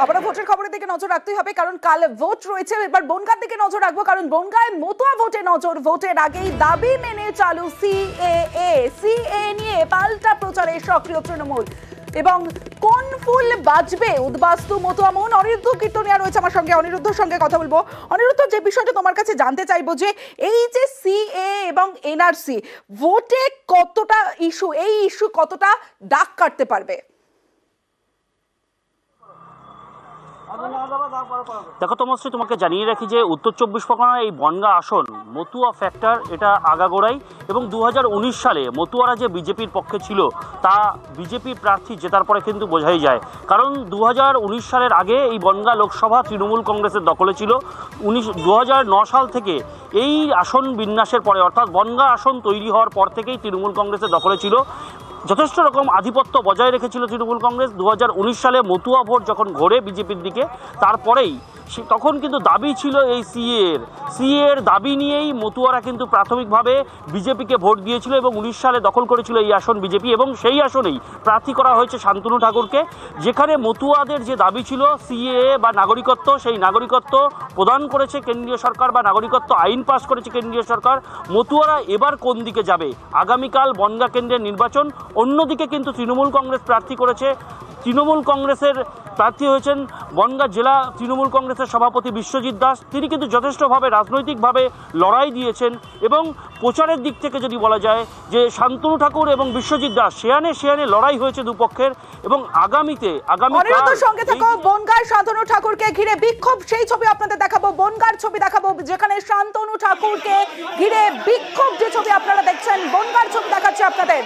আবারও ভোটের খবরের দিকে নজর রাখতেই হবে, কারণ কাল ভোট রয়েছে। এবার বনগাঁর দিকে নজর রাখবো, কারণ বনগাঁয় মতুয়া ভোটে নজর। ভোটের আগেই দাবি মেনে চালু সিএএ নিয়ে পাল্টা প্রচারে সক্রিয় তৃণমূল। এবং কোন ফুল বাজবে উদ্বাস্তু মতুয়া মন। অনিরুদ্ধ কীর্তনিয়া রয়েছে আমার সঙ্গে, অনিরুদ্ধর সঙ্গে কথা বলবো। অনিরুদ্ধ, যে বিষয়টা তোমার কাছে জানতে চাইবো, যে এই যে সিএ এবং এনআরসি ভোটে কতটা ইস্যু, এই ইস্যু কতটা দাগ কাটতে পারবে? দেখো তমশ্রী, তোমাকে জানিয়ে রাখি যে উত্তর 24 পরগনার এই বনগাঁ আসন মতুয়া ফ্যাক্টর, এটা আগাগোড়াই। এবং 2019 সালে মতুয়ারা যে বিজেপির পক্ষে ছিল তা বিজেপি প্রার্থী জেতার পরে কিন্তু বোঝাই যায়। কারণ 2019 সালের আগে এই বনগাঁ লোকসভা তৃণমূল কংগ্রেসের দখলে ছিল। 2009 সাল থেকে এই আসন বিন্যাসের পরে, অর্থাৎ বনগাঁ আসন তৈরি হওয়ার পর থেকেই তৃণমূল কংগ্রেসের দখলে ছিল। যথেষ্ট রকম আধিপত্য বজায় রেখেছিল তৃণমূল কংগ্রেস। 2019 সালে মতুয়া ভোট যখন ঘোরে বিজেপির দিকে, তারপরেই তখন কিন্তু দাবি ছিল এই সিএর দাবি নিয়েই মতুয়ারা কিন্তু প্রাথমিকভাবে বিজেপিকে ভোট দিয়েছিল এবং 19 সালে দখল করেছিল এই আসন বিজেপি। এবং সেই আসনেই প্রার্থী করা হয়েছে শান্তনু ঠাকুরকে, যেখানে মতুয়াদের যে দাবি ছিল সিএএ বা নাগরিকত্ব, সেই নাগরিকত্ব প্রদান করেছে কেন্দ্রীয় সরকার বা নাগরিকত্ব আইন পাস করেছে কেন্দ্রীয় সরকার। মতুয়ারা এবার কোন দিকে যাবে? আগামীকাল বনগাঁ কেন্দ্রের নির্বাচন। অন্যদিকে কিন্তু তৃণমূল কংগ্রেস প্রার্থী করেছে। তৃণমূল কংগ্রেসের প্রার্থী হয়েছেন বনগাঁ জেলা তৃণমূল কংগ্রেসের সভাপতি বিশ্বজিৎ দাস। তিনি কিন্তু যথেষ্টভাবে রাজনৈতিকভাবে লড়াই দিয়েছেন। এবং প্রচারের দিক থেকে যদি বলা যায় যে শান্তনু ঠাকুর এবং বিশ্বজিৎ দাস শেয়ানে লড়াই হয়েছে দুপক্ষের। এবং আগামী সঙ্গে থাকো, বনগাঁর শান্তনু ঠাকুরকে ঘিরে বিক্ষোভ, সেই ছবি আপনাদের দেখাবো। বনগাঁর ছবি দেখাবো, যেখানে শান্তনু ঠাকুরকে ঘিরে বিক্ষোভ, যে ছবি আপনারা দেখছেন, বনগাঁর ছবি দেখাচ্ছে আপনাদের।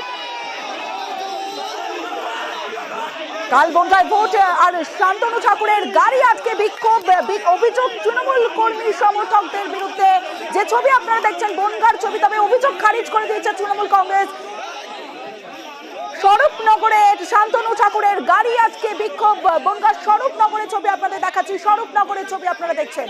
কাল বনগাঁয় ভোট আর শান্তনু ঠাকুরের গাড়ি আজকে বিক্ষোভ, অভিযোগ তৃণমূল কর্মী সমর্থকদের বিরুদ্ধে। যে ছবি আপনারা দেখছেন বনগাঁর ছবি, তবে অভিযোগ খারিজ করে দিয়েছে তৃণমূল কংগ্রেস। স্বরূপনগরে শান্তনু ঠাকুরের গাড়ি আজকে বিক্ষোভ। বনগাঁ স্বরূপনগরের ছবি আপনাদের দেখাচ্ছি, স্বরূপনগরের ছবি আপনারা দেখছেন।